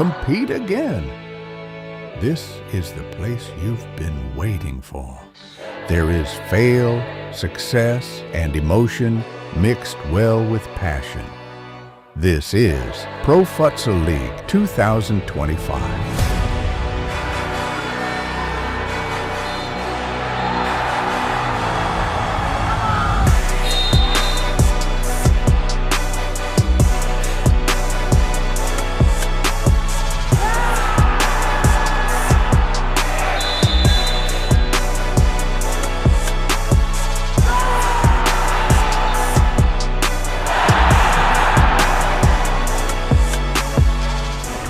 compete again. This is the place you've been waiting for. There is fail, success, and emotion mixed well with passion. This is Pro Futsal League 2025.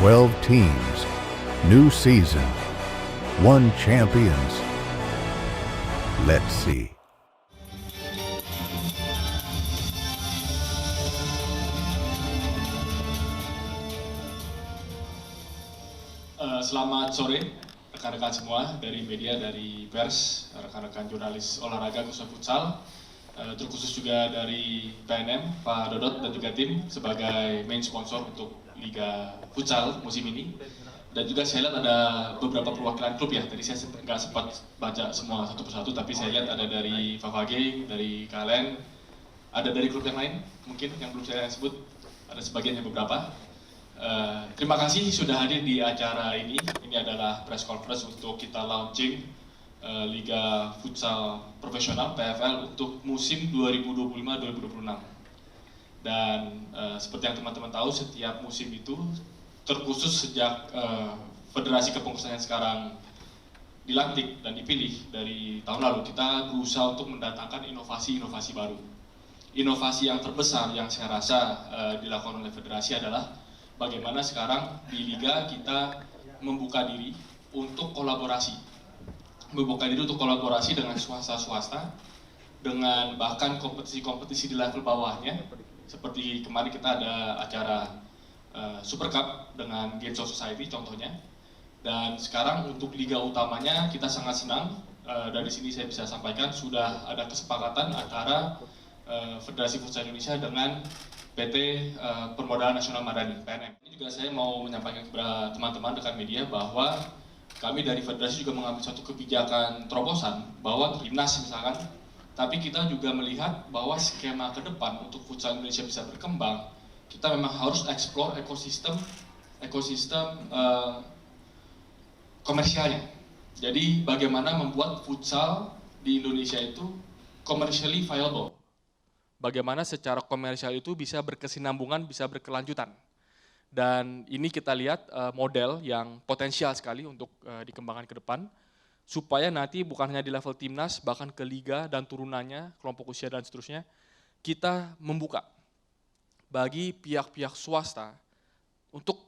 12 teams, new season, one champions. Let's see. Selamat sore rekan-rekan semua dari media, dari pers, rekan-rekan jurnalis olahraga khususnya futsal, terkhusus juga dari PNM, Pak Dodot dan juga tim sebagai main sponsor untuk Liga Futsal musim ini. Dan juga saya lihat ada beberapa perwakilan klub ya, tadi saya nggak sempat baca semua satu persatu, tapi saya lihat ada dari Favage, dari KLN, ada dari klub yang lain mungkin yang belum saya sebut, ada sebagian yang beberapa. Terima kasih sudah hadir di acara ini. Ini adalah press conference untuk kita launching Liga Futsal Profesional PFL untuk musim 2025-2026. Dan seperti yang teman-teman tahu, setiap musim itu terkhusus sejak Federasi Kepengurusan yang sekarang dilantik dan dipilih dari tahun lalu, kita berusaha untuk mendatangkan inovasi-inovasi baru. Inovasi yang terbesar yang saya rasa dilakukan oleh Federasi adalah bagaimana sekarang di Liga kita membuka diri untuk kolaborasi. Membuka diri untuk kolaborasi dengan swasta-swasta, dengan bahkan kompetisi-kompetisi di level bawahnya. Seperti kemarin kita ada acara Super Cup dengan Games of Society contohnya. Dan sekarang untuk liga utamanya kita sangat senang. Dari sini saya bisa sampaikan sudah ada kesepakatan antara Federasi Futsal Indonesia dengan PT Permodalan Nasional Madani, PNM. Ini juga saya mau menyampaikan kepada teman-teman rekan media bahwa kami dari Federasi juga mengambil suatu kebijakan terobosan bahwa timnas misalkan, tapi kita juga melihat bahwa skema ke depan untuk futsal Indonesia bisa berkembang, kita memang harus explore ekosistem komersialnya. Jadi bagaimana membuat futsal di Indonesia itu commercially viable. Bagaimana secara komersial itu bisa berkesinambungan, bisa berkelanjutan. Dan ini kita lihat model yang potensial sekali untuk dikembangkan ke depan, supaya nanti bukan hanya di level timnas, bahkan ke liga dan turunannya, kelompok usia dan seterusnya, kita membuka bagi pihak-pihak swasta untuk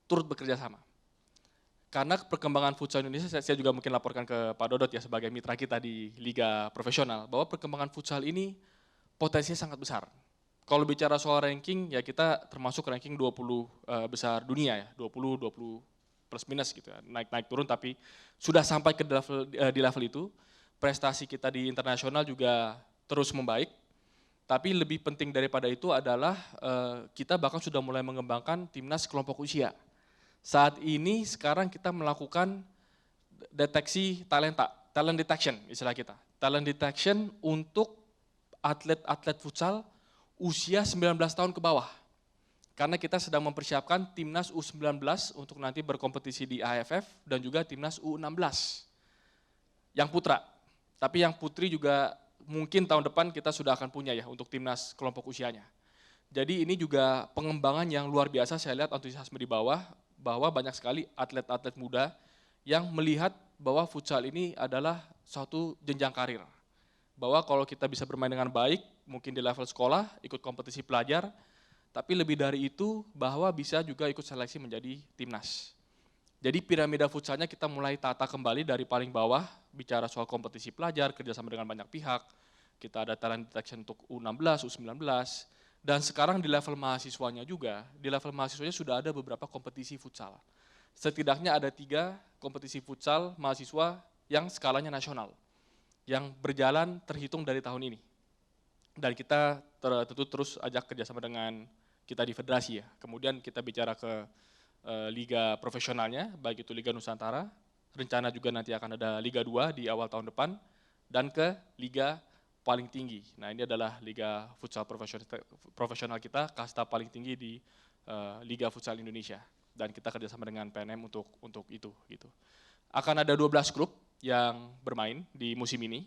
turut bekerja sama. Karena perkembangan futsal Indonesia, saya juga mungkin laporkan ke Pak Dodot ya sebagai mitra kita di liga profesional, bahwa perkembangan futsal ini potensinya sangat besar. Kalau bicara soal ranking, ya kita termasuk ranking 20 besar dunia ya, 20 plus minus gitu ya, naik turun, tapi sudah sampai ke di level itu. Prestasi kita di internasional juga terus membaik, tapi lebih penting daripada itu adalah kita bahkan sudah mulai mengembangkan timnas kelompok usia. Saat ini sekarang kita melakukan deteksi talent detection istilah kita. Talent detection untuk atlet-atlet futsal usia 19 tahun ke bawah. Karena kita sedang mempersiapkan timnas U19 untuk nanti berkompetisi di AFF dan juga timnas U16 yang putra. Tapi yang putri juga mungkin tahun depan kita sudah akan punya ya untuk timnas kelompok usianya. Jadi ini juga pengembangan yang luar biasa, saya lihat antusiasme di bawah, bahwa banyak sekali atlet-atlet muda yang melihat bahwa futsal ini adalah suatu jenjang karir. Bahwa kalau kita bisa bermain dengan baik, mungkin di level sekolah, ikut kompetisi pelajar, tapi lebih dari itu bahwa bisa juga ikut seleksi menjadi timnas. Jadi piramida futsalnya kita mulai tata kembali dari paling bawah, bicara soal kompetisi pelajar, kerjasama dengan banyak pihak, kita ada talent detection untuk U16, U19, dan sekarang di level mahasiswanya juga, di level mahasiswanya sudah ada beberapa kompetisi futsal. Setidaknya ada 3 kompetisi futsal mahasiswa yang skalanya nasional, yang berjalan terhitung dari tahun ini. Dan kita tentu terus ajak kerjasama dengan kita di federasi ya. Kemudian kita bicara ke liga profesionalnya, baik itu Liga Nusantara, rencana juga nanti akan ada Liga 2 di awal tahun depan, dan ke liga paling tinggi. Nah ini adalah liga futsal profesional kita, kasta paling tinggi di Liga Futsal Indonesia. Dan kita kerjasama dengan PNM untuk itu. Gitu. Akan ada 12 klub yang bermain di musim ini,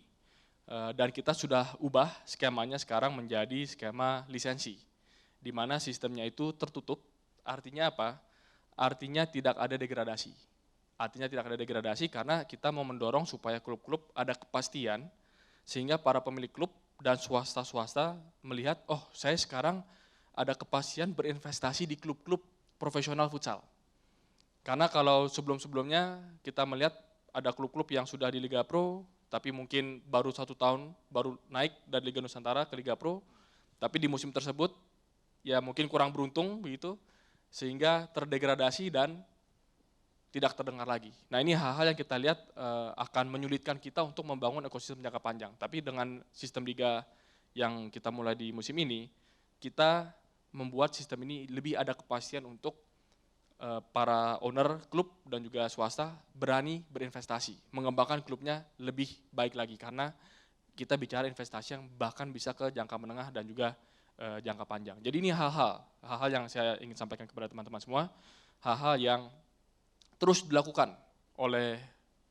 dan kita sudah ubah skemanya sekarang menjadi skema lisensi, di mana sistemnya itu tertutup. Artinya apa? Artinya tidak ada degradasi. Artinya tidak ada degradasi karena kita mau mendorong supaya klub-klub ada kepastian, sehingga para pemilik klub dan swasta-swasta melihat, oh saya sekarang ada kepastian berinvestasi di klub-klub profesional futsal. Karena kalau sebelum-sebelumnya kita melihat ada klub-klub yang sudah di Liga Pro, tapi mungkin baru 1 tahun baru naik dari Liga Nusantara ke Liga Pro, tapi di musim tersebut ya mungkin kurang beruntung begitu, sehingga terdegradasi dan tidak terdengar lagi. Nah ini hal-hal yang kita lihat akan menyulitkan kita untuk membangun ekosistem jangka panjang. Tapi dengan sistem liga yang kita mulai di musim ini, kita membuat sistem ini lebih ada kepastian untuk para owner klub dan juga swasta berani berinvestasi, mengembangkan klubnya lebih baik lagi karena kita bicara investasi yang bahkan bisa ke jangka menengah dan juga jangka panjang. Jadi ini hal-hal yang saya ingin sampaikan kepada teman-teman semua, hal-hal yang terus dilakukan oleh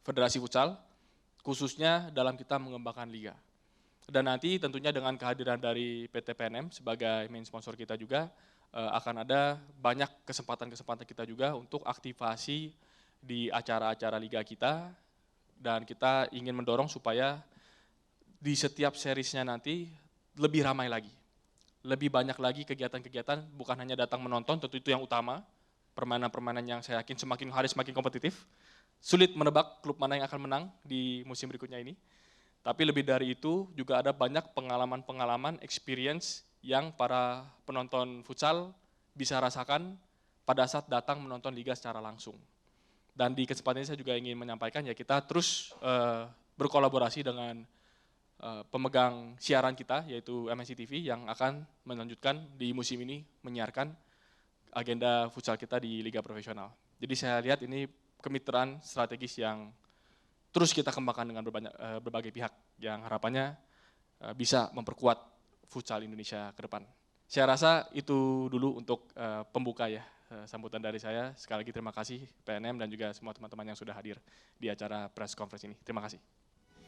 Federasi Futsal, khususnya dalam kita mengembangkan liga. Dan nanti tentunya dengan kehadiran dari PT PNM sebagai main sponsor kita juga, akan ada banyak kesempatan-kesempatan kita juga untuk aktivasi di acara-acara liga kita, dan kita ingin mendorong supaya di setiap seriesnya nanti lebih ramai lagi, lebih banyak lagi kegiatan-kegiatan, bukan hanya datang menonton, tentu itu yang utama, permainan-permainan yang saya yakin semakin hari semakin kompetitif, sulit menebak klub mana yang akan menang di musim berikutnya ini. Tapi lebih dari itu juga ada banyak pengalaman-pengalaman, experience yang para penonton futsal bisa rasakan pada saat datang menonton liga secara langsung. Dan di kesempatan ini saya juga ingin menyampaikan ya kita terus berkolaborasi dengan pemegang siaran kita yaitu MNC TV yang akan melanjutkan di musim ini menyiarkan agenda futsal kita di liga profesional. Jadi saya lihat ini kemitraan strategis yang terus kita kembangkan dengan berbagai pihak yang harapannya bisa memperkuat futsal Indonesia ke depan. Saya rasa itu dulu untuk pembuka ya, sambutan dari saya. Sekali lagi terima kasih PNM dan juga semua teman-teman yang sudah hadir di acara press conference ini. Terima kasih.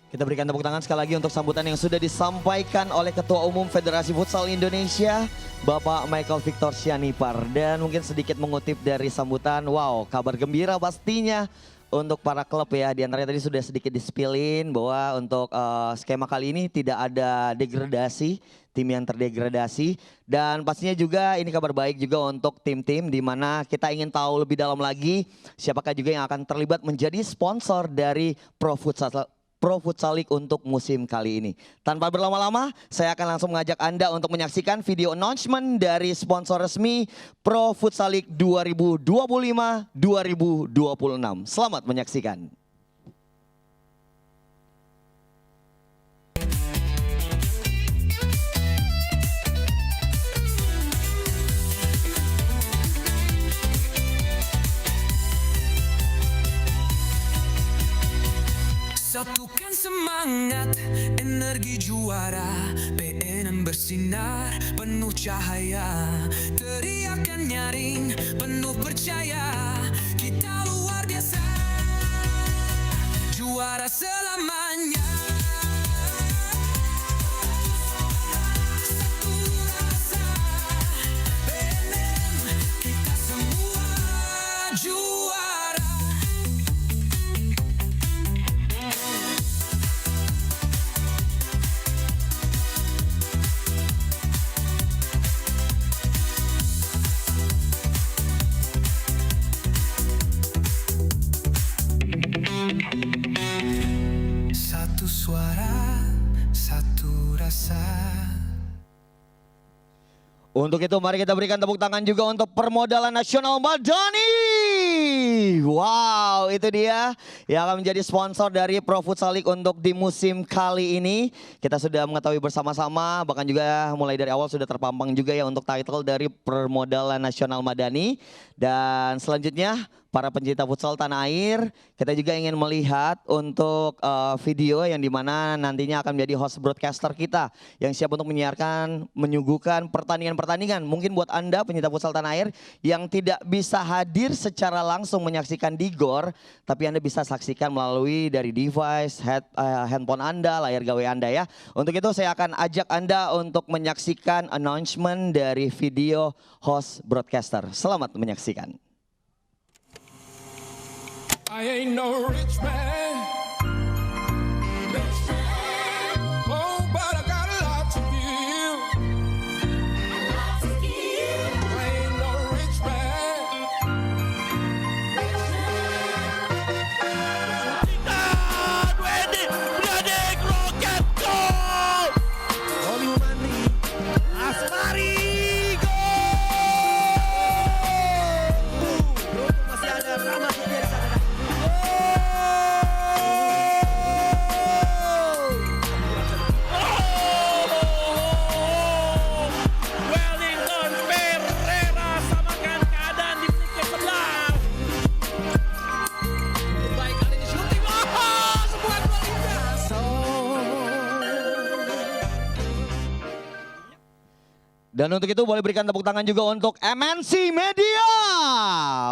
Kita berikan tepuk tangan sekali lagi untuk sambutan yang sudah disampaikan oleh Ketua Umum Federasi Futsal Indonesia, Bapak Michael Victor Sianipar. Dan mungkin sedikit mengutip dari sambutan, wow kabar gembira pastinya untuk para klub ya. Di antaranya tadi sudah sedikit di-spillin bahwa untuk skema kali ini tidak ada degradasi, tim yang terdegradasi. Dan pastinya juga ini kabar baik juga untuk tim-tim di mana kita ingin tahu lebih dalam lagi siapakah juga yang akan terlibat menjadi sponsor dari Pro Futsal League untuk musim kali ini. Tanpa berlama-lama, saya akan langsung mengajak Anda untuk menyaksikan video announcement dari sponsor resmi Pro Futsal League 2025-2026. Selamat menyaksikan. Satukan semangat, energi juara, PNM bersinar, penuh cahaya, teriakan nyaring, penuh percaya, kita luar biasa, juara selamanya. Satu rasa, PNM, kita semua juara. Satu suara, satu rasa. Untuk itu mari kita berikan tepuk tangan juga untuk Permodalan Nasional Madani. Wow, itu dia yang akan menjadi sponsor dari Pro Futsal League untuk di musim kali ini. Kita sudah mengetahui bersama-sama, bahkan juga mulai dari awal sudah terpampang juga ya untuk title dari Permodalan Nasional Madani. Dan selanjutnya para pencinta futsal tanah air, kita juga ingin melihat untuk video yang dimana nantinya akan menjadi host broadcaster kita yang siap untuk menyiarkan, menyuguhkan pertandingan-pertandingan. Mungkin buat Anda pencinta futsal tanah air yang tidak bisa hadir secara langsung menyaksikan di GOR, tapi Anda bisa saksikan melalui dari device, handphone Anda, layar gawe Anda ya. Untuk itu saya akan ajak Anda untuk menyaksikan announcement dari video host broadcaster. Selamat menyaksikan. I ain't no rich man. Oh, but I got a lot to give. I ain't no rich man. Wendy, Bradek, Rocket, goal! Oli Mani, Asmari, gol! Beruntung masih ada Rahmat di sana. Wellington Pereira samakan keadaan di menit ke-11. Baik kali ini shooting. Sebuah gol indah. Dan untuk itu boleh berikan tepuk tangan juga untuk MNC Media.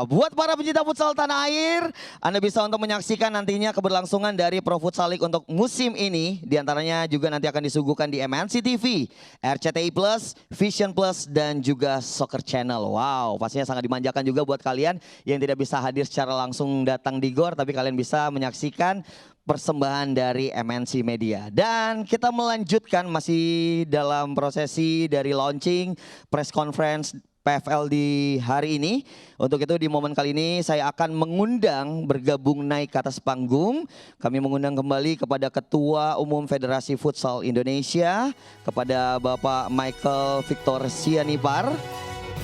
Buat para pencinta futsal tanah air, Anda bisa untuk menyaksikan nantinya keberlangsungan dari Pro Futsal League untuk musim ini. Di antaranya juga nanti akan disuguhkan di MNC TV, RCTI Plus, Vision Plus, dan juga Soccer Channel. Wow, pastinya sangat dimanjakan juga buat kalian yang tidak bisa hadir secara langsung datang di GOR, tapi kalian bisa menyaksikan persembahan dari MNC Media. Dan kita melanjutkan masih dalam prosesi dari launching press conference PFL di hari ini. Untuk itu di momen kali ini saya akan mengundang bergabung naik ke atas panggung. Kami mengundang kembali kepada Ketua Umum Federasi Futsal Indonesia, kepada Bapak Michael Victor Sianipar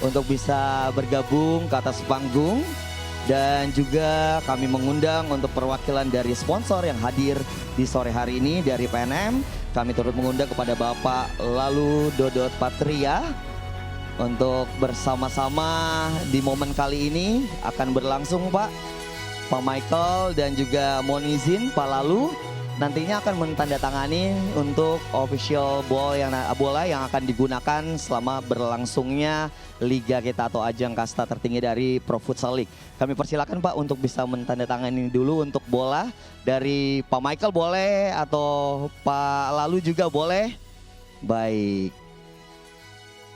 untuk bisa bergabung ke atas panggung. Dan juga kami mengundang untuk perwakilan dari sponsor yang hadir di sore hari ini dari PNM. Kami turut mengundang kepada Bapak Lalu Dodot Patria untuk bersama-sama di momen kali ini akan berlangsung Pak Michael dan juga mohon izin Pak Lalu nantinya akan menandatangani untuk official bola yang akan digunakan selama berlangsungnya liga kita atau ajang kasta tertinggi dari Pro Futsal League. Kami persilakan Pak untuk bisa menandatangani dulu untuk bola dari Pak Michael boleh atau Pak Lalu juga boleh. Baik.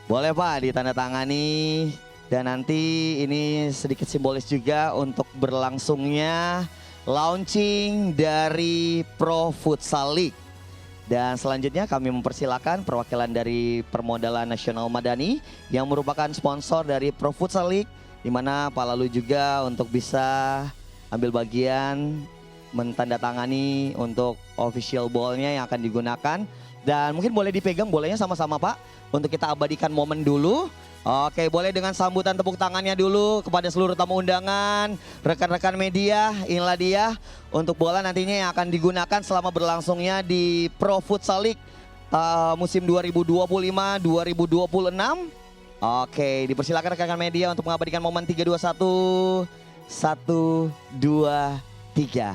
Boleh Pak ditandatangani dan nanti ini sedikit simbolis juga untuk berlangsungnya launching dari Pro Futsal League. Dan selanjutnya kami mempersilakan perwakilan dari Permodalan Nasional Madani yang merupakan sponsor dari Pro Futsal League, di mana Pak Lalu juga untuk bisa ambil bagian mentandatangani untuk official ball-nya yang akan digunakan. Dan mungkin boleh dipegang bolanya sama-sama Pak untuk kita abadikan momen dulu. Oke, boleh dengan sambutan tepuk tangannya dulu kepada seluruh tamu undangan, rekan-rekan media, inilah dia untuk bola nantinya yang akan digunakan selama berlangsungnya di Pro Futsal League musim 2025-2026. Oke, dipersilakan rekan-rekan media untuk mengabadikan momen 3, 2, 1, 1, 2, 3.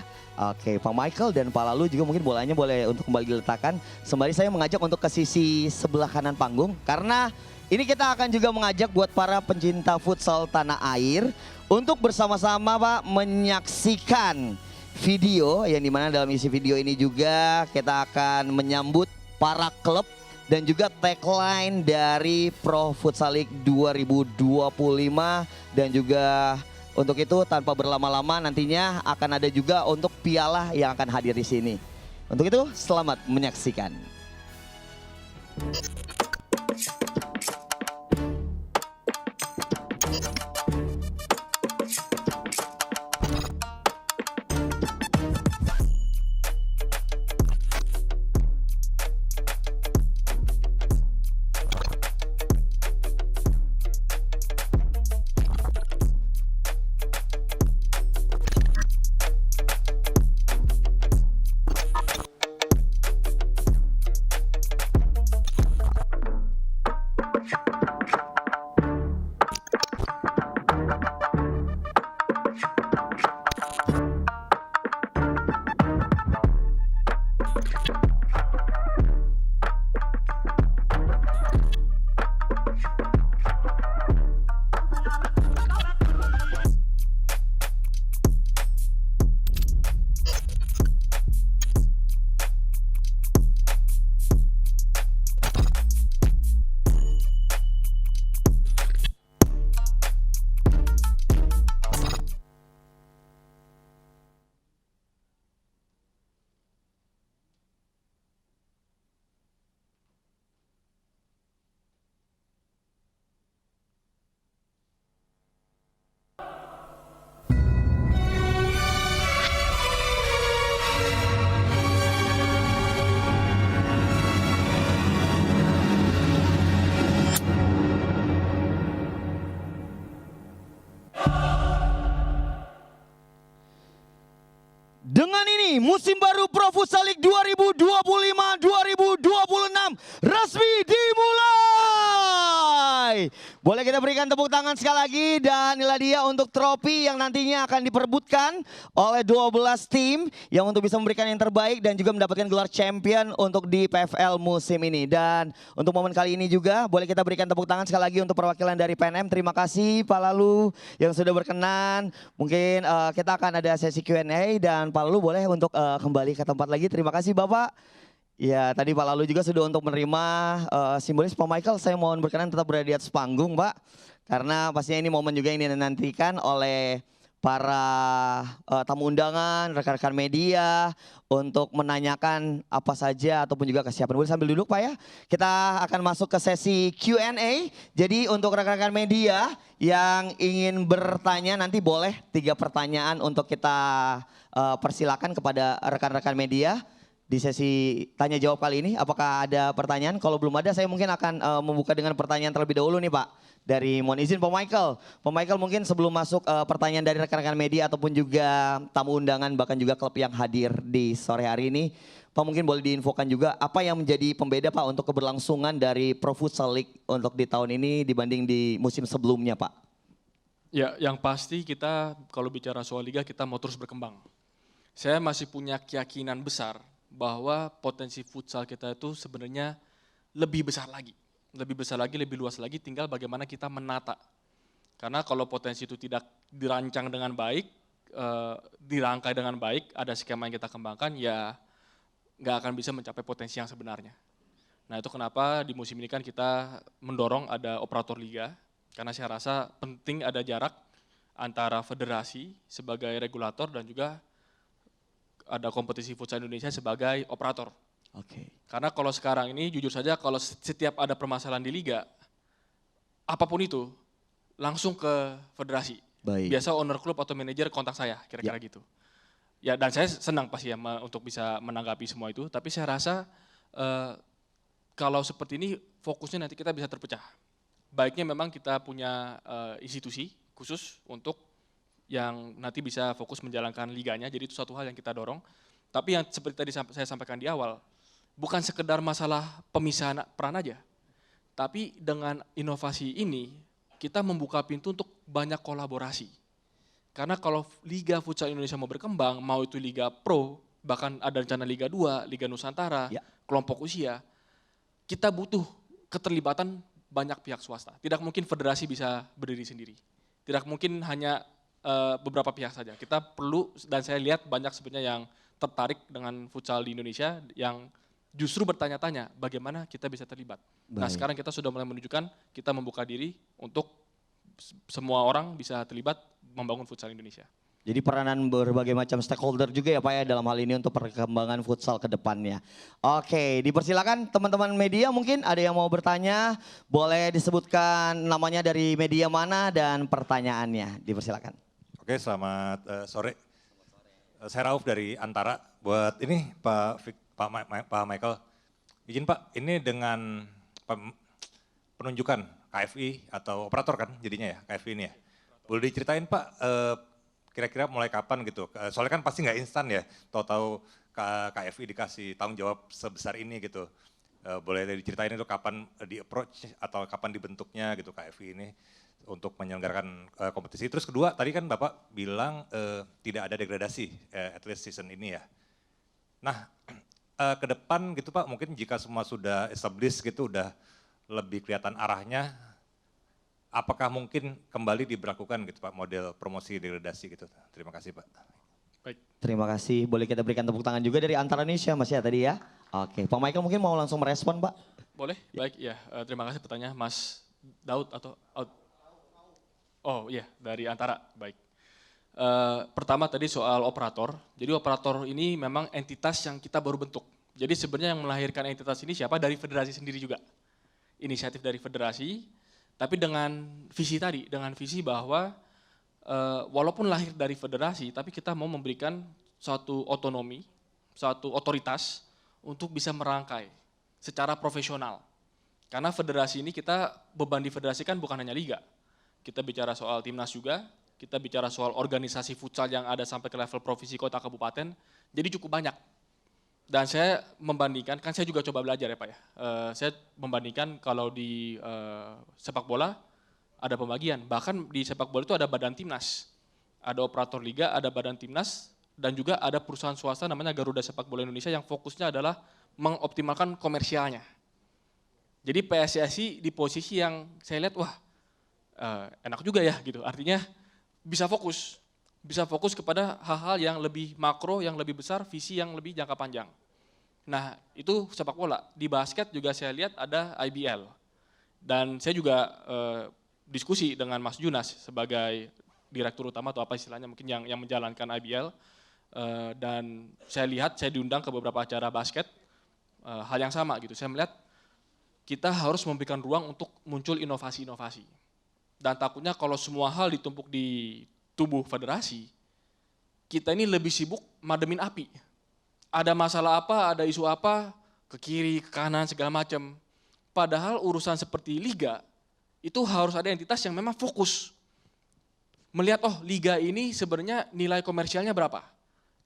Oke, Pak Michael dan Pak Lalu juga mungkin bolanya boleh untuk kembali diletakkan. Sembari saya mengajak untuk ke sisi sebelah kanan panggung karena ini kita akan juga mengajak buat para pencinta futsal tanah air untuk bersama-sama Pak menyaksikan video yang dimana dalam isi video ini juga kita akan menyambut para klub dan juga tagline dari Pro Futsal League 2025 dan juga untuk itu tanpa berlama-lama nantinya akan ada juga untuk piala yang akan hadir di sini. Untuk itu selamat menyaksikan. Dengan ini musim baru Pro Futsal League 2025-2026 resmi dimulai. Boleh kita berikan tepuk tangan sekali lagi dan inilah dia untuk trofi yang nantinya akan diperebutkan oleh 12 tim yang untuk bisa memberikan yang terbaik dan juga mendapatkan gelar champion untuk di PFL musim ini. Dan untuk momen kali ini juga boleh kita berikan tepuk tangan sekali lagi untuk perwakilan dari PNM. Terima kasih Pak Lalu yang sudah berkenan. Mungkin kita akan ada sesi Q&A dan Pak Lalu boleh untuk kembali ke tempat lagi. Terima kasih Bapak. Ya, tadi Pak Lalu juga sudah untuk menerima simbolis. Pak Michael, saya mohon berkenan tetap berada di atas panggung, Pak. Karena pastinya ini momen juga yang dinantikan oleh para tamu undangan, rekan-rekan media untuk menanyakan apa saja ataupun juga kesiapan. Boleh sambil duduk Pak ya. Kita akan masuk ke sesi Q&A. Jadi untuk rekan-rekan media yang ingin bertanya nanti boleh 3 pertanyaan untuk kita persilakan kepada rekan-rekan media. Di sesi tanya jawab kali ini, apakah ada pertanyaan? Kalau belum ada, saya mungkin akan membuka dengan pertanyaan terlebih dahulu nih Pak. Dari mohon izin Pak Michael. Pak Michael mungkin sebelum masuk pertanyaan dari rekan-rekan media ataupun juga tamu undangan bahkan juga klub yang hadir di sore hari ini. Pak mungkin boleh diinfokan juga apa yang menjadi pembeda Pak untuk keberlangsungan dari Pro Futsal League untuk di tahun ini dibanding di musim sebelumnya Pak? Ya, yang pasti kita kalau bicara soal liga kita mau terus berkembang. Saya masih punya keyakinan besar bahwa potensi futsal kita itu sebenarnya lebih besar lagi. Lebih besar lagi, lebih luas lagi, tinggal bagaimana kita menata. Karena kalau potensi itu tidak dirancang dengan baik, dirangkai dengan baik, ada skema yang kita kembangkan, ya nggak akan bisa mencapai potensi yang sebenarnya. Nah itu kenapa di musim ini kan kita mendorong ada operator liga, karena saya rasa penting ada jarak antara federasi sebagai regulator dan juga ada kompetisi futsal Indonesia sebagai operator. Oke. Karena kalau sekarang ini jujur saja kalau setiap ada permasalahan di liga, apapun itu langsung ke federasi. Baik. Biasa owner klub atau manajer kontak saya, kira-kira gitu. Ya dan saya senang pasti ya untuk bisa menanggapi semua itu, tapi saya rasa kalau seperti ini fokusnya nanti kita bisa terpecah. Baiknya memang kita punya institusi khusus untuk yang nanti bisa fokus menjalankan liganya, jadi itu suatu hal yang kita dorong. Tapi yang seperti tadi saya sampaikan di awal, bukan sekedar masalah pemisahan peran aja, tapi dengan inovasi ini kita membuka pintu untuk banyak kolaborasi. Karena kalau Liga Futsal Indonesia mau berkembang, mau itu Liga Pro, bahkan ada rencana Liga 2, Liga Nusantara, kelompok usia, kita butuh keterlibatan banyak pihak swasta. Tidak mungkin federasi bisa berdiri sendiri. Tidak mungkin hanya beberapa pihak saja. Kita perlu dan saya lihat banyak sebenarnya yang tertarik dengan futsal di Indonesia yang justru bertanya-tanya bagaimana kita bisa terlibat. Baik. Nah sekarang kita sudah mulai menunjukkan kita membuka diri untuk semua orang bisa terlibat membangun futsal Indonesia. Jadi peranan berbagai macam stakeholder juga ya Pak ya dalam hal ini untuk perkembangan futsal ke depannya. Oke, dipersilakan teman-teman media mungkin ada yang mau bertanya, boleh disebutkan namanya dari media mana dan pertanyaannya, dipersilakan. Oke, selamat sore. Saya Rauf dari Antara. Buat ini Pak Michael, izin Pak, ini dengan penunjukan KFI atau operator kan jadinya ya KFI ini ya. Boleh diceritain Pak kira-kira mulai kapan gitu? Soalnya kan pasti nggak instan ya, tahu-tahu KFI dikasih tanggung jawab sebesar ini gitu. Boleh diceritain itu kapan di approach atau kapan dibentuknya gitu KFI ini untuk menyelenggarakan kompetisi. Terus kedua, tadi kan Bapak bilang tidak ada degradasi at least season ini ya. Nah, ke depan gitu Pak, mungkin jika semua sudah established gitu, udah lebih kelihatan arahnya, apakah mungkin kembali diberlakukan gitu Pak model promosi degradasi gitu. Terima kasih Pak. Baik. Terima kasih, boleh kita berikan tepuk tangan juga dari Antara Indonesia Mas ya tadi ya. Oke, Pak Michael mungkin mau langsung merespon Pak. Boleh, baik ya. Terima kasih pertanyaan Mas Daud atau oh iya dari Antara, baik. Pertama tadi soal operator, jadi operator ini memang entitas yang kita baru bentuk. Jadi sebenarnya yang melahirkan entitas ini siapa? Dari federasi sendiri juga. Inisiatif dari federasi, tapi dengan visi tadi, dengan visi bahwa walaupun lahir dari federasi, tapi kita mau memberikan suatu otonomi, suatu otoritas untuk bisa merangkai secara profesional. Karena federasi ini kita beban di federasi kan bukan hanya liga. Kita bicara soal timnas juga, kita bicara soal organisasi futsal yang ada sampai ke level provinsi, kota, kabupaten, jadi cukup banyak. Dan saya membandingkan, kan saya juga coba belajar ya Pak ya, saya membandingkan kalau di sepak bola ada pembagian, bahkan di sepak bola itu ada badan timnas, ada operator liga, ada badan timnas, dan juga ada perusahaan swasta namanya Garuda Sepak Bola Indonesia yang fokusnya adalah mengoptimalkan komersialnya. Jadi PSSI di posisi yang saya lihat, wah enak juga ya gitu, artinya bisa fokus kepada hal-hal yang lebih makro, yang lebih besar, visi yang lebih jangka panjang. Nah itu sepak bola, di basket juga saya lihat ada IBL. Dan saya juga diskusi dengan Mas Junas sebagai direktur utama atau apa istilahnya mungkin yang menjalankan IBL. Dan saya lihat, saya diundang ke beberapa acara basket, hal yang sama gitu, saya melihat kita harus memberikan ruang untuk muncul inovasi-inovasi. Dan takutnya kalau semua hal ditumpuk di tubuh federasi, kita ini lebih sibuk mademin api. Ada masalah apa, ada isu apa, ke kiri, ke kanan, segala macam. Padahal urusan seperti liga, itu harus ada entitas yang memang fokus. Melihat, oh liga ini sebenarnya nilai komersialnya berapa,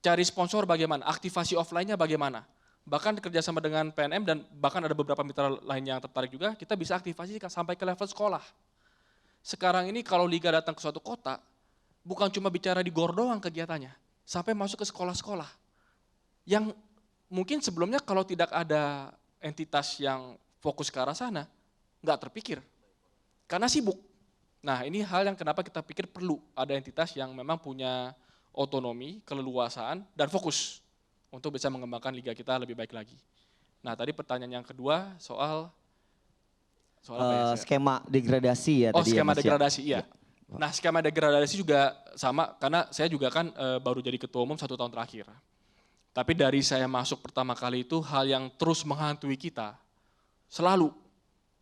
cari sponsor bagaimana, aktivasi offline-nya bagaimana. Bahkan kerjasama dengan PNM dan bahkan ada beberapa mitra lain yang tertarik juga, kita bisa aktivasi sampai ke level sekolah. Sekarang ini kalau liga datang ke suatu kota, bukan cuma bicara di GOR doang kegiatannya, sampai masuk ke sekolah-sekolah. Yang mungkin sebelumnya kalau tidak ada entitas yang fokus ke arah sana, nggak terpikir, karena sibuk. Nah ini hal yang kenapa kita pikir perlu ada entitas yang memang punya otonomi, keleluasaan, dan fokus untuk bisa mengembangkan liga kita lebih baik lagi. Nah tadi pertanyaan yang kedua soal apa ya? Skema degradasi ya tadi skema ya, Mas, degradasi, ya? iya. Nah skema degradasi juga sama, karena saya juga kan baru jadi ketua umum 1 tahun terakhir. Tapi dari saya masuk pertama kali itu hal yang terus menghantui kita, selalu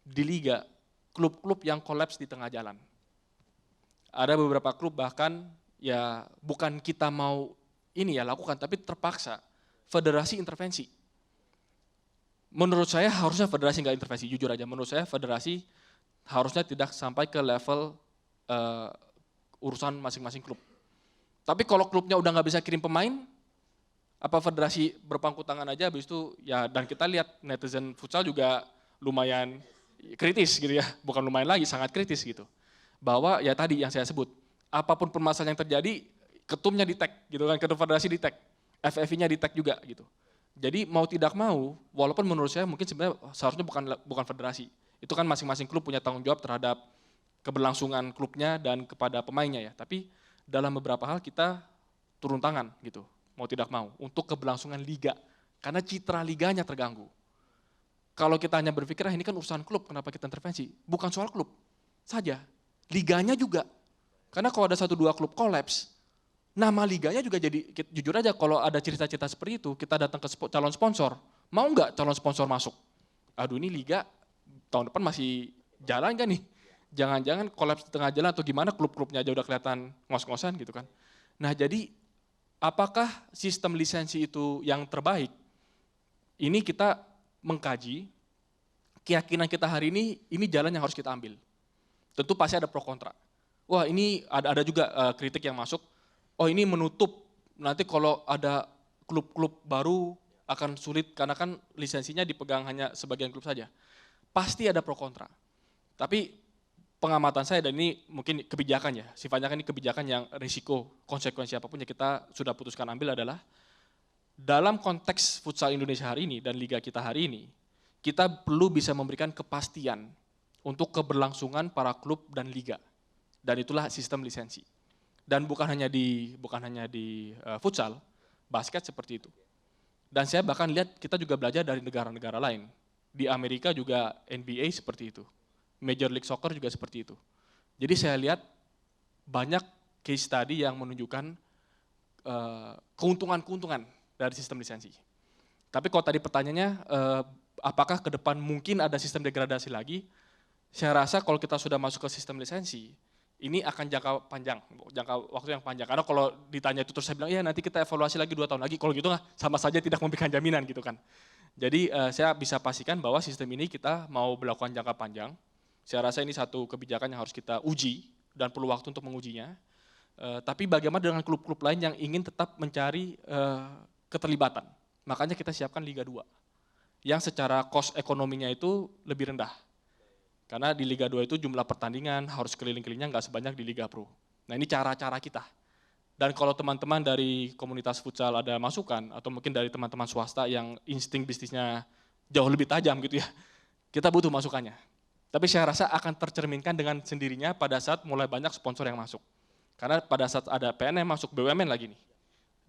di liga, klub-klub yang kolaps di tengah jalan. Ada beberapa klub bahkan ya bukan kita mau ini ya lakukan, tapi terpaksa federasi intervensi. Menurut saya harusnya federasi nggak intervensi, jujur aja. Menurut saya federasi harusnya tidak sampai ke level urusan masing-masing klub. Tapi kalau klubnya udah nggak bisa kirim pemain, apa federasi berpangku tangan aja, habis itu ya, dan kita lihat netizen futsal juga lumayan kritis gitu ya, bukan lumayan lagi, sangat kritis gitu. Bahwa ya tadi yang saya sebut, apapun permasalahan yang terjadi, ketumnya di tag gitu kan, ketum federasi di tag, FFI-nya di tag juga gitu. Jadi mau tidak mau, walaupun menurut saya mungkin sebenarnya seharusnya bukan federasi. Itu kan masing-masing klub punya tanggung jawab terhadap keberlangsungan klubnya dan kepada pemainnya ya. Tapi dalam beberapa hal kita turun tangan gitu, mau tidak mau, untuk keberlangsungan liga. Karena citra liganya terganggu. Kalau kita hanya berpikir, ini kan urusan klub, kenapa kita intervensi? Bukan soal klub saja, liganya juga. Karena kalau ada 1-2 klub kolaps, nama liganya juga jadi, jujur aja kalau ada cerita-cerita seperti itu, kita datang ke calon sponsor, mau nggak calon sponsor masuk? Aduh ini liga tahun depan masih jalan kan nih? Jangan-jangan kolaps di tengah jalan atau gimana, klub-klubnya aja udah kelihatan ngos-ngosan gitu kan. Nah jadi apakah sistem lisensi itu yang terbaik? Ini kita mengkaji, keyakinan kita hari ini jalan yang harus kita ambil. Tentu pasti ada pro kontra. Wah ini ada juga kritik yang masuk, oh ini menutup, nanti kalau ada klub-klub baru akan sulit karena kan lisensinya dipegang hanya sebagian klub saja. Pasti ada pro kontra. Tapi pengamatan saya, dan ini mungkin kebijakan ya, sifatnya kan ini kebijakan yang risiko, konsekuensi apapun yang kita sudah putuskan ambil adalah, dalam konteks futsal Indonesia hari ini dan liga kita hari ini, kita perlu bisa memberikan kepastian untuk keberlangsungan para klub dan liga. Dan itulah sistem lisensi. Dan bukan hanya di futsal, basket seperti itu. Dan saya bahkan lihat kita juga belajar dari negara-negara lain. Di Amerika juga NBA seperti itu. Major League Soccer juga seperti itu. Jadi saya lihat banyak case study yang menunjukkan keuntungan-keuntungan dari sistem lisensi. Tapi kalau tadi pertanyaannya, apakah ke depan mungkin ada sistem degradasi lagi? Saya rasa kalau kita sudah masuk ke sistem lisensi, ini akan jangka waktu yang panjang. Karena kalau ditanya itu terus saya bilang, ya nanti kita evaluasi lagi 2 tahun lagi. Kalau gitu sama saja tidak memberikan jaminan gitu kan. Jadi saya bisa pastikan bahwa sistem ini kita mau melakukan jangka panjang. Saya rasa ini satu kebijakan yang harus kita uji dan perlu waktu untuk mengujinya. Tapi bagaimana dengan klub-klub lain yang ingin tetap mencari keterlibatan. Makanya kita siapkan Liga 2 yang secara cost ekonominya itu lebih rendah. Karena di Liga 2 itu jumlah pertandingan harus keliling-kelilingnya nggak sebanyak di Liga Pro. Nah ini cara-cara kita. Dan kalau teman-teman dari komunitas futsal ada masukan atau mungkin dari teman-teman swasta yang insting bisnisnya jauh lebih tajam gitu ya, kita butuh masukannya. Tapi saya rasa akan tercerminkan dengan sendirinya pada saat mulai banyak sponsor yang masuk. Karena pada saat ada PNM masuk BUMN lagi nih,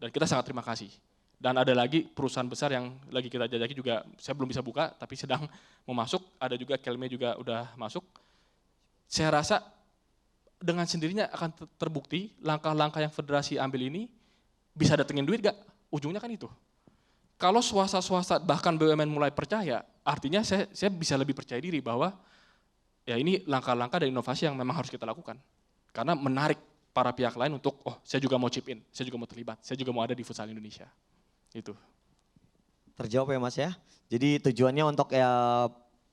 dan kita sangat terima kasih. Dan ada lagi perusahaan besar yang lagi kita jajaki juga, saya belum bisa buka, tapi sedang mau masuk, ada juga Kelme juga udah masuk. Saya rasa dengan sendirinya akan terbukti langkah-langkah yang federasi ambil ini bisa datengin duit gak? Ujungnya kan itu. Kalau swasta-swasta bahkan BUMN mulai percaya, artinya saya bisa lebih percaya diri bahwa ya ini langkah-langkah dan inovasi yang memang harus kita lakukan. Karena menarik para pihak lain untuk, oh saya juga mau chip in, saya juga mau terlibat, saya juga mau ada di futsal Indonesia. Itu. Terjawab ya Mas ya. Jadi tujuannya untuk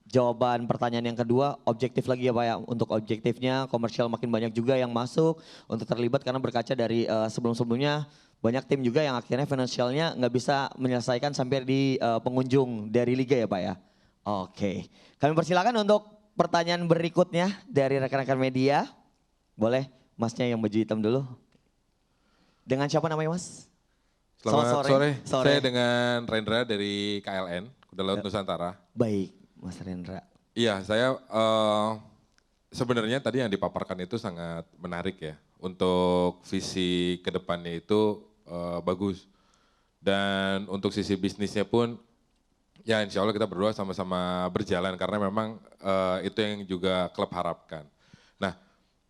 jawaban pertanyaan yang kedua, objektif lagi ya Pak ya. Untuk objektifnya komersial makin banyak juga yang masuk untuk terlibat karena berkaca dari sebelum-sebelumnya banyak tim juga yang akhirnya finansialnya nggak bisa menyelesaikan sampai di pengunjung dari liga ya Pak ya. Oke, kami persilakan untuk pertanyaan berikutnya dari rekan-rekan media. Boleh Masnya yang baju hitam dulu. Dengan siapa namanya Mas? Selamat sore. Saya dengan Rendra dari KLN, Kuda Laut Nusantara. Baik, Mas Rendra. Iya, saya sebenarnya tadi yang dipaparkan itu sangat menarik ya. Untuk visi ke depannya itu bagus. Dan untuk sisi bisnisnya pun, ya insya Allah kita berdua sama-sama berjalan karena memang itu yang juga klub harapkan. Nah,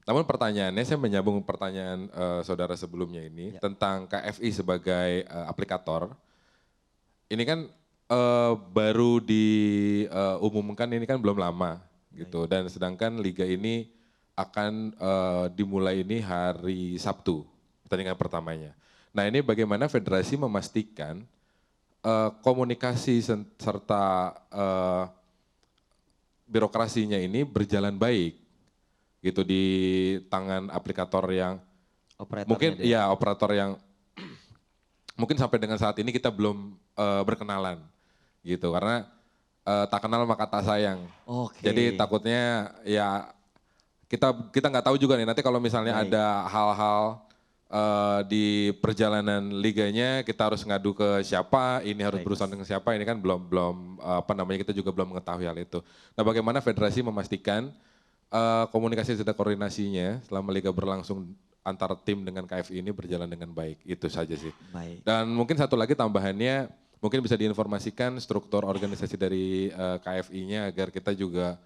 namun pertanyaannya, saya menyambung pertanyaan saudara sebelumnya ini tentang KFI sebagai aplikator. Ini kan baru diumumkan ini kan belum lama gitu. Dan sedangkan liga ini akan dimulai ini hari Sabtu, pertandingan pertamanya. Nah ini bagaimana federasi memastikan komunikasi serta birokrasinya ini berjalan baik gitu di tangan aplikator yang mungkin ya operator yang mungkin sampai dengan saat ini kita belum berkenalan gitu karena tak kenal maka tak sayang. Jadi takutnya ya kita nggak tahu juga nih nanti kalau misalnya ada hal-hal di perjalanan liganya kita harus ngadu ke siapa, ini harus berurusan dengan siapa, ini kan belum apa namanya kita juga belum mengetahui hal itu. Nah bagaimana federasi memastikan komunikasi dan koordinasinya selama liga berlangsung antara tim dengan KFI ini berjalan dengan baik. Itu saja sih. Baik. Dan mungkin satu lagi tambahannya, mungkin bisa diinformasikan struktur organisasi dari KFI-nya agar kita juga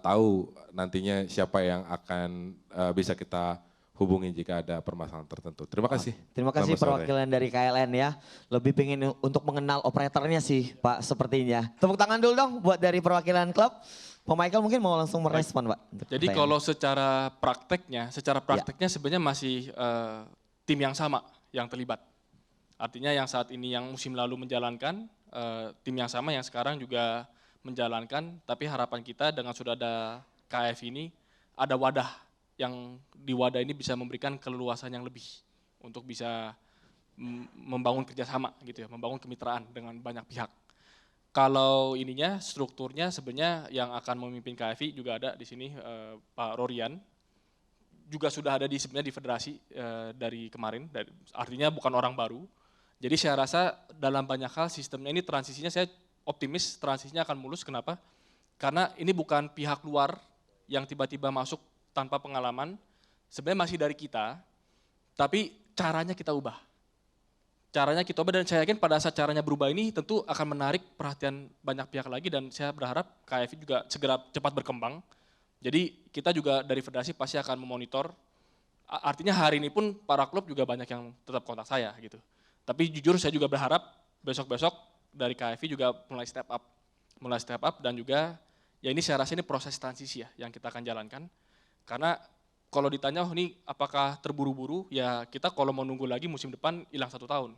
tahu nantinya siapa yang akan bisa kita hubungi jika ada permasalahan tertentu. Terima kasih. Terima kasih perwakilan dari KLN ya. Lebih pengen untuk mengenal operatornya sih Pak sepertinya. Tepuk tangan dulu dong buat dari perwakilan klub. Pak Michael mungkin mau langsung merespon Pak. Jadi kalau secara prakteknya sebenarnya masih tim yang sama yang terlibat. Artinya yang saat ini yang musim lalu menjalankan, tim yang sama yang sekarang juga menjalankan, tapi harapan kita dengan sudah ada KF ini, ada wadah yang di wadah ini bisa memberikan keleluasan yang lebih untuk bisa membangun kerjasama gitu ya, membangun kemitraan dengan banyak pihak. Kalau ininya strukturnya sebenarnya yang akan memimpin KFI juga ada di sini Pak Rorian, juga sudah ada sebenarnya di federasi dari kemarin, artinya bukan orang baru. Jadi saya rasa dalam banyak hal sistemnya ini transisinya saya optimis transisinya akan mulus. Kenapa? Karena ini bukan pihak luar yang tiba-tiba masuk tanpa pengalaman, sebenarnya masih dari kita, tapi caranya kita ubah. Caranya kita ubah dan saya yakin pada saat caranya berubah ini tentu akan menarik perhatian banyak pihak lagi dan saya berharap KFI juga segera cepat berkembang. Jadi kita juga dari federasi pasti akan memonitor, artinya hari ini pun para klub juga banyak yang tetap kontak saya gitu. Tapi jujur saya juga berharap besok-besok dari KFI juga mulai step up dan juga ya ini saya rasa ini proses transisi ya yang kita akan jalankan. Karena kalau ditanya oh ini apakah terburu-buru, ya kita kalau mau nunggu lagi musim depan hilang 1 tahun.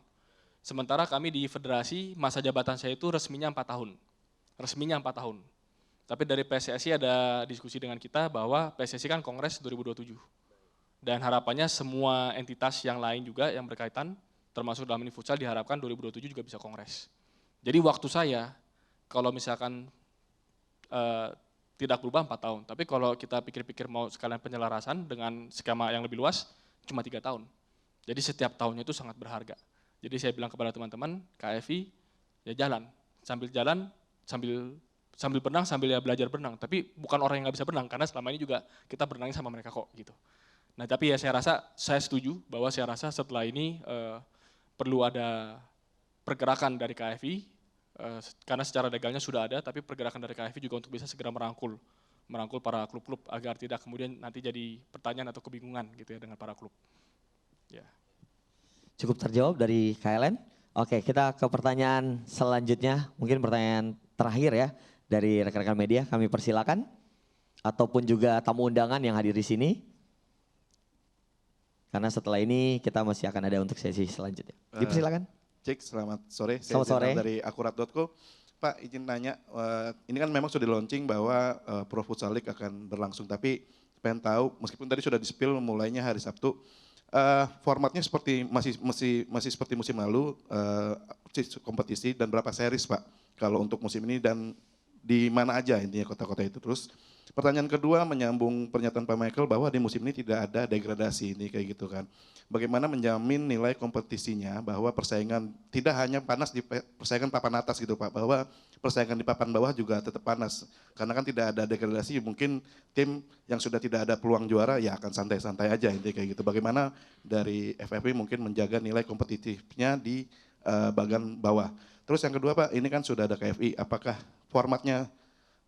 Sementara kami di federasi masa jabatan saya itu resminya 4 tahun. Resminya 4 tahun. Tapi dari PSSI ada diskusi dengan kita bahwa PSSI kan kongres 2027. Dan harapannya semua entitas yang lain juga yang berkaitan, termasuk dalam ini futsal, diharapkan 2027 juga bisa kongres. Jadi waktu saya, kalau misalkan tidak berubah 4 tahun, tapi kalau kita pikir-pikir mau sekalian penyelarasan dengan skema yang lebih luas, cuma 3 tahun. Jadi setiap tahunnya itu sangat berharga. Jadi saya bilang kepada teman-teman, KFI ya jalan, sambil berenang, sambil ya belajar berenang. Tapi bukan orang yang nggak bisa berenang, karena selama ini juga kita berenangnya sama mereka kok gitu. Nah tapi ya saya setuju bahwa saya rasa setelah ini perlu ada pergerakan dari KFI, karena secara legalnya sudah ada, tapi pergerakan dari KFI juga untuk bisa segera merangkul para klub-klub agar tidak kemudian nanti jadi pertanyaan atau kebingungan gitu ya dengan para klub. Ya. Cukup terjawab dari KLN. Oke, kita ke pertanyaan selanjutnya, mungkin pertanyaan terakhir ya dari rekan-rekan media, kami persilakan. Ataupun juga tamu undangan yang hadir di sini. Karena setelah ini kita masih akan ada untuk sesi selanjutnya. Dipersilakan. Cik, selamat sore. Selamat sore. Saya dari akurat.co. Pak, izin nanya, ini kan memang sudah di launching bahwa Pro Futsal League akan berlangsung, tapi pengen tahu, meskipun tadi sudah di-spill mulainya hari Sabtu, formatnya masih seperti musim lalu, kompetisi dan berapa series Pak, kalau untuk musim ini dan di mana aja intinya kota-kota itu. Terus pertanyaan kedua menyambung pernyataan Pak Michael bahwa di musim ini tidak ada degradasi ini kayak gitu kan. Bagaimana menjamin nilai kompetisinya bahwa persaingan tidak hanya panas di persaingan papan atas gitu Pak, bahwa persaingan di papan bawah juga tetap panas. Karena kan tidak ada degradasi, mungkin tim yang sudah tidak ada peluang juara ya akan santai-santai aja intinya kayak gitu. Bagaimana dari FFP mungkin menjaga nilai kompetitifnya di bagian bawah. Terus yang kedua Pak, ini kan sudah ada KFI, apakah formatnya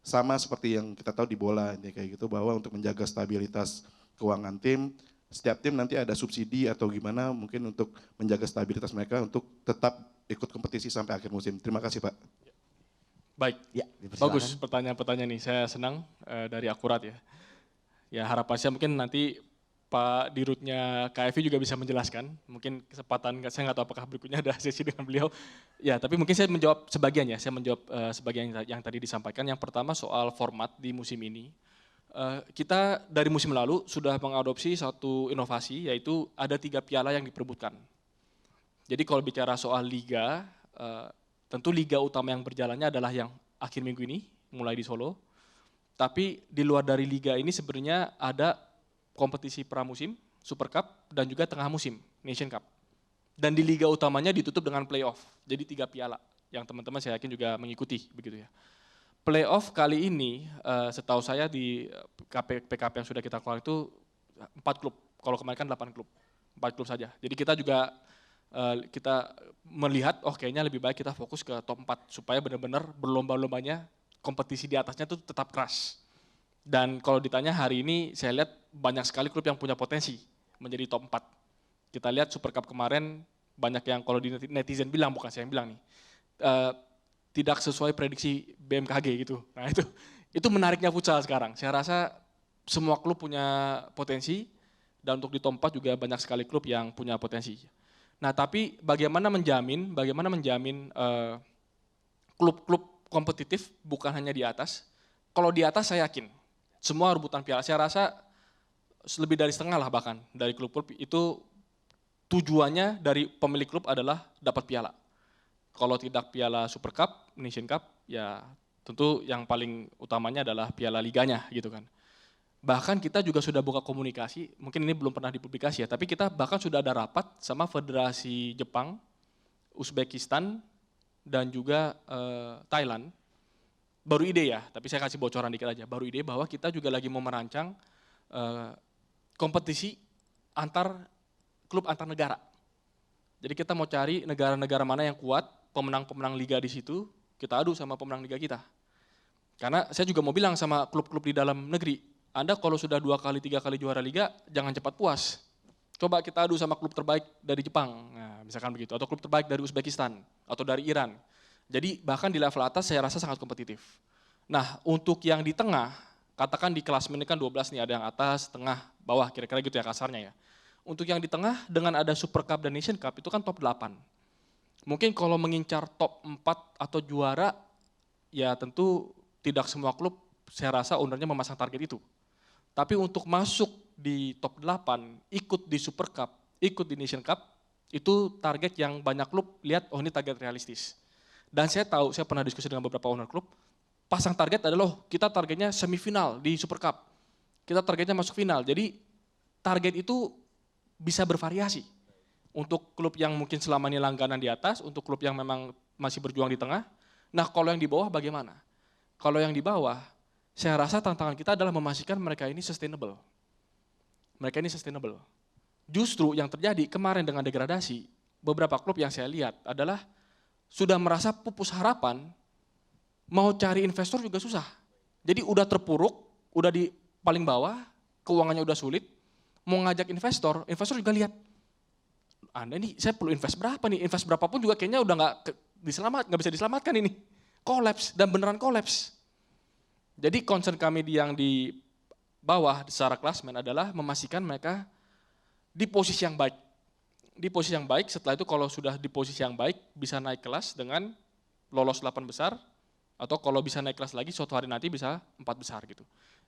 sama seperti yang kita tahu di bola ini kayak gitu, bahwa untuk menjaga stabilitas keuangan tim, setiap tim nanti ada subsidi atau gimana mungkin untuk menjaga stabilitas mereka untuk tetap ikut kompetisi sampai akhir musim. Terima kasih Pak. Baik, Ya, bagus pertanyaan-pertanyaan nih, saya senang dari Akurat ya. Ya harapannya mungkin nanti Pak Dirutnya KFI juga bisa menjelaskan, mungkin kesempatan, saya nggak tahu apakah berikutnya ada sesi dengan beliau. Ya tapi mungkin saya menjawab sebagian ya, saya menjawab sebagian yang tadi disampaikan. Yang pertama soal format di musim ini. Kita dari musim lalu sudah mengadopsi satu inovasi, yaitu ada 3 piala yang diperebutkan. Jadi kalau bicara soal liga, tentu liga utama yang berjalannya adalah yang akhir minggu ini, mulai di Solo. Tapi di luar dari liga ini sebenarnya ada kompetisi pramusim, Super Cup, dan juga tengah musim, Nation Cup. Dan di liga utamanya ditutup dengan playoff, jadi 3 piala yang teman-teman saya yakin juga mengikuti begitu ya. Playoff kali ini setahu saya di PKP yang sudah kita keluar itu 4 klub, kalau kemarin kan 8 klub, 4 klub saja. Jadi kita juga kita melihat, oh kayaknya lebih baik kita fokus ke top 4 supaya benar-benar berlomba-lombanya kompetisi di atasnya itu tetap keras. Dan kalau ditanya hari ini saya lihat banyak sekali klub yang punya potensi menjadi top 4. Kita lihat Super Cup kemarin banyak yang kalau di netizen bilang, bukan saya yang bilang nih, tidak sesuai prediksi BMKG gitu. Nah itu menariknya futsal sekarang. Saya rasa semua klub punya potensi dan untuk di top 4 juga banyak sekali klub yang punya potensi. Nah tapi bagaimana menjamin klub-klub kompetitif bukan hanya di atas. Kalau di atas saya yakin semua rebutan piala. Saya rasa lebih dari setengah lah bahkan dari klub-klub itu tujuannya dari pemilik klub adalah dapat piala. Kalau tidak piala Super Cup, Nation Cup, ya tentu yang paling utamanya adalah piala liganya gitu kan. Bahkan kita juga sudah buka komunikasi, mungkin ini belum pernah dipublikasi ya, tapi kita bahkan sudah ada rapat sama Federasi Jepang, Uzbekistan, dan juga Thailand. Baru ide ya, tapi saya kasih bocoran dikit aja, baru ide bahwa kita juga lagi mau merancang kompetisi klub antar negara. Jadi kita mau cari negara-negara mana yang kuat, pemenang-pemenang liga di situ, kita adu sama pemenang liga kita. Karena saya juga mau bilang sama klub-klub di dalam negeri, Anda kalau sudah 2 kali, 3 kali juara liga, jangan cepat puas. Coba kita adu sama klub terbaik dari Jepang, nah, misalkan begitu, atau klub terbaik dari Uzbekistan, atau dari Iran. Jadi bahkan di level atas saya rasa sangat kompetitif. Nah untuk yang di tengah, katakan di klasemen ini kan 12 nih, ada yang atas, tengah, bawah, kira-kira gitu ya kasarnya ya. Untuk yang di tengah dengan ada Super Cup dan Nation Cup itu kan top 8. Mungkin kalau mengincar top 4 atau juara, ya tentu tidak semua klub saya rasa ownernya memasang target itu. Tapi untuk masuk di top 8, ikut di Super Cup, ikut di Nation Cup, itu target yang banyak klub lihat, oh ini target realistis. Dan saya tahu, saya pernah diskusi dengan beberapa owner klub, pasang target adalah, oh, kita targetnya semifinal di Super Cup. Kita targetnya masuk final. Jadi target itu bisa bervariasi. Untuk klub yang mungkin selama ini langganan di atas, untuk klub yang memang masih berjuang di tengah. Nah kalau yang di bawah bagaimana? Kalau yang di bawah, saya rasa tantangan kita adalah memastikan mereka ini sustainable. Mereka ini sustainable. Justru yang terjadi kemarin dengan degradasi, beberapa klub yang saya lihat adalah sudah merasa pupus harapan, mau cari investor juga susah. Jadi udah terpuruk, udah di paling bawah, keuangannya udah sulit, mau ngajak investor, investor juga lihat, Anda ini saya perlu invest berapa nih, invest berapapun juga kayaknya udah nggak bisa diselamatkan ini. Kolaps, dan beneran kolaps. Jadi concern kami yang di bawah secara klasmen adalah memastikan mereka di posisi yang baik. Di posisi yang baik, setelah itu kalau sudah di posisi yang baik, bisa naik kelas dengan lolos 8 besar, atau kalau bisa naik kelas lagi, suatu hari nanti bisa 4 besar gitu.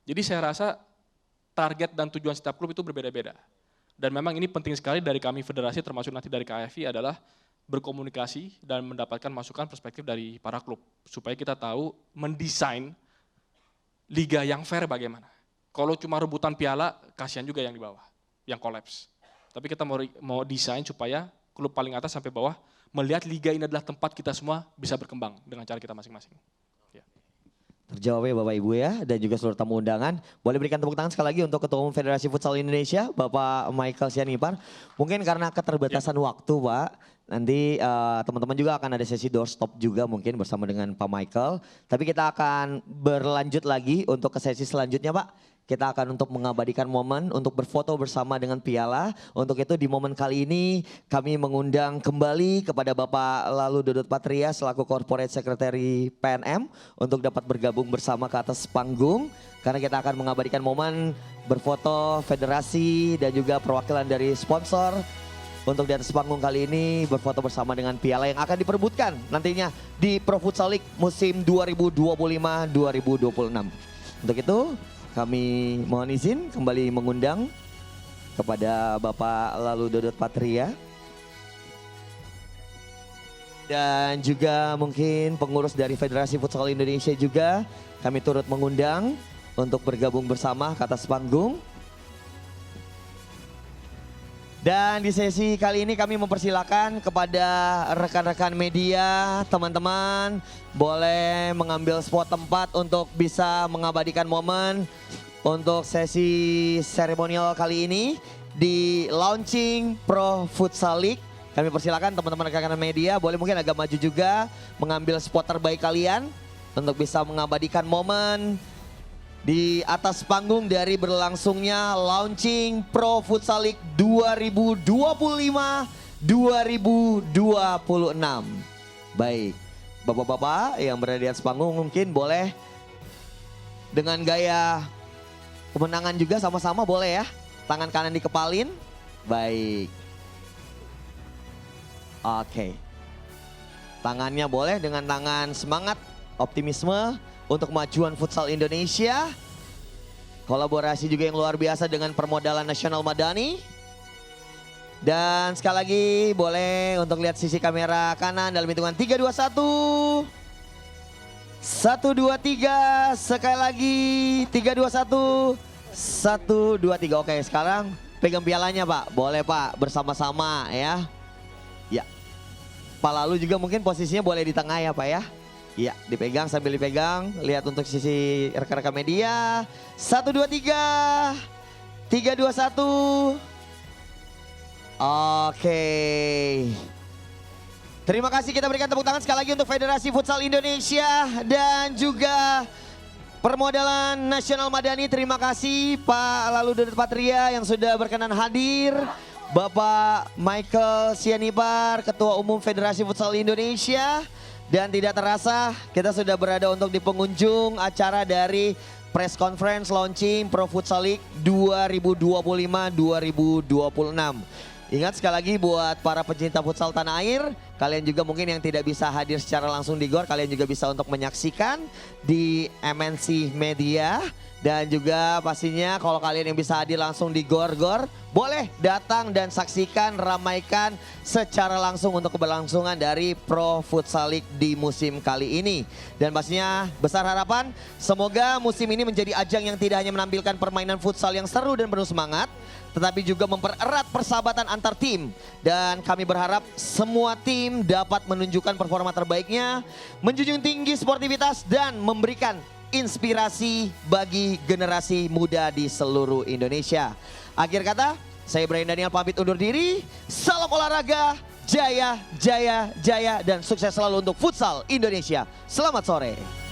Jadi saya rasa target dan tujuan setiap klub itu berbeda-beda. Dan memang ini penting sekali dari kami federasi, termasuk nanti dari KFI adalah berkomunikasi dan mendapatkan masukan perspektif dari para klub. Supaya kita tahu mendesain liga yang fair bagaimana. Kalau cuma rebutan piala, kasihan juga yang di bawah, yang kolaps. Tapi kita mau desain supaya klub paling atas sampai bawah melihat liga ini adalah tempat kita semua bisa berkembang dengan cara kita masing-masing. Terjawab ya Bapak Ibu ya, dan juga seluruh tamu undangan. Boleh berikan tepuk tangan sekali lagi untuk Ketua Umum Federasi Futsal Indonesia, Bapak Michael Sianipar. Mungkin karena keterbatasan waktu Pak, nanti teman-teman juga akan ada sesi doorstop juga mungkin bersama dengan Pak Michael. Tapi kita akan berlanjut lagi untuk ke sesi selanjutnya Pak. Kita akan untuk mengabadikan momen untuk berfoto bersama dengan piala. Untuk itu di momen kali ini kami mengundang kembali kepada Bapak Lalu Dodot Patria selaku Corporate Secretary PNM untuk dapat bergabung bersama ke atas panggung. Karena kita akan mengabadikan momen berfoto federasi dan juga perwakilan dari sponsor. Untuk di atas panggung kali ini berfoto bersama dengan piala yang akan diperebutkan nantinya di Pro Futsal League musim 2025-2026. Untuk itu kami mohon izin kembali mengundang kepada Bapak Lalu Dodot Patria. Dan juga mungkin pengurus dari Federasi Futsal Indonesia juga kami turut mengundang untuk bergabung bersama ke atas panggung. Dan di sesi kali ini kami mempersilakan kepada rekan-rekan media, teman-teman boleh mengambil spot tempat untuk bisa mengabadikan momen untuk sesi seremonial kali ini di launching Pro Futsal League. Kami persilakan teman-teman rekan-rekan media boleh mungkin agak maju juga mengambil spot terbaik kalian untuk bisa mengabadikan momen di atas panggung dari berlangsungnya launching Pro Futsal League 2025-2026. Baik, bapak-bapak yang berada di atas panggung mungkin boleh dengan gaya kemenangan juga sama-sama boleh ya. Tangan kanan dikepalin, baik. Oke. Tangannya boleh dengan tangan semangat, optimisme untuk kemajuan futsal Indonesia. Kolaborasi juga yang luar biasa dengan Permodalan Nasional Madani. Dan sekali lagi boleh untuk lihat sisi kamera kanan dalam hitungan 3, 2, 1. 1, 2, 3. Sekali lagi 3, 2, 1. 1, 2, 3. Oke sekarang pegang pialanya Pak. Boleh Pak bersama-sama ya. Ya. Pak Lalu juga mungkin posisinya boleh di tengah ya Pak ya. Iya, dipegang sambil dipegang. Lihat untuk sisi rekan-rekan media. 1, 2, 3. 3, 2, 1. Oke. Terima kasih, kita berikan tepuk tangan sekali lagi untuk Federasi Futsal Indonesia dan juga Permodalan Nasional Madani. Terima kasih Pak Lalu Dodot Patria yang sudah berkenan hadir. Bapak Michael Sianipar, Ketua Umum Federasi Futsal Indonesia. Dan tidak terasa kita sudah berada untuk di pengunjung acara dari press conference launching Pro Futsal League 2025-2026. Ingat sekali lagi buat para pecinta futsal tanah air, Kalian juga mungkin yang tidak bisa hadir secara langsung di GOR, kalian juga bisa untuk menyaksikan di MNC Media. Dan juga pastinya kalau kalian yang bisa hadir langsung di GOR, boleh datang dan saksikan, ramaikan secara langsung untuk keberlangsungan dari Pro Futsal League di musim kali ini. Dan pastinya besar harapan semoga musim ini menjadi ajang yang tidak hanya menampilkan permainan futsal yang seru dan penuh semangat, tetapi juga mempererat persahabatan antar tim. Dan kami berharap semua tim dapat menunjukkan performa terbaiknya, menjunjung tinggi sportivitas dan memberikan inspirasi bagi generasi muda di seluruh Indonesia. Akhir kata, saya Brian Daniel pamit undur diri. Salam olahraga, jaya, jaya, jaya, dan sukses selalu untuk futsal Indonesia. Selamat sore.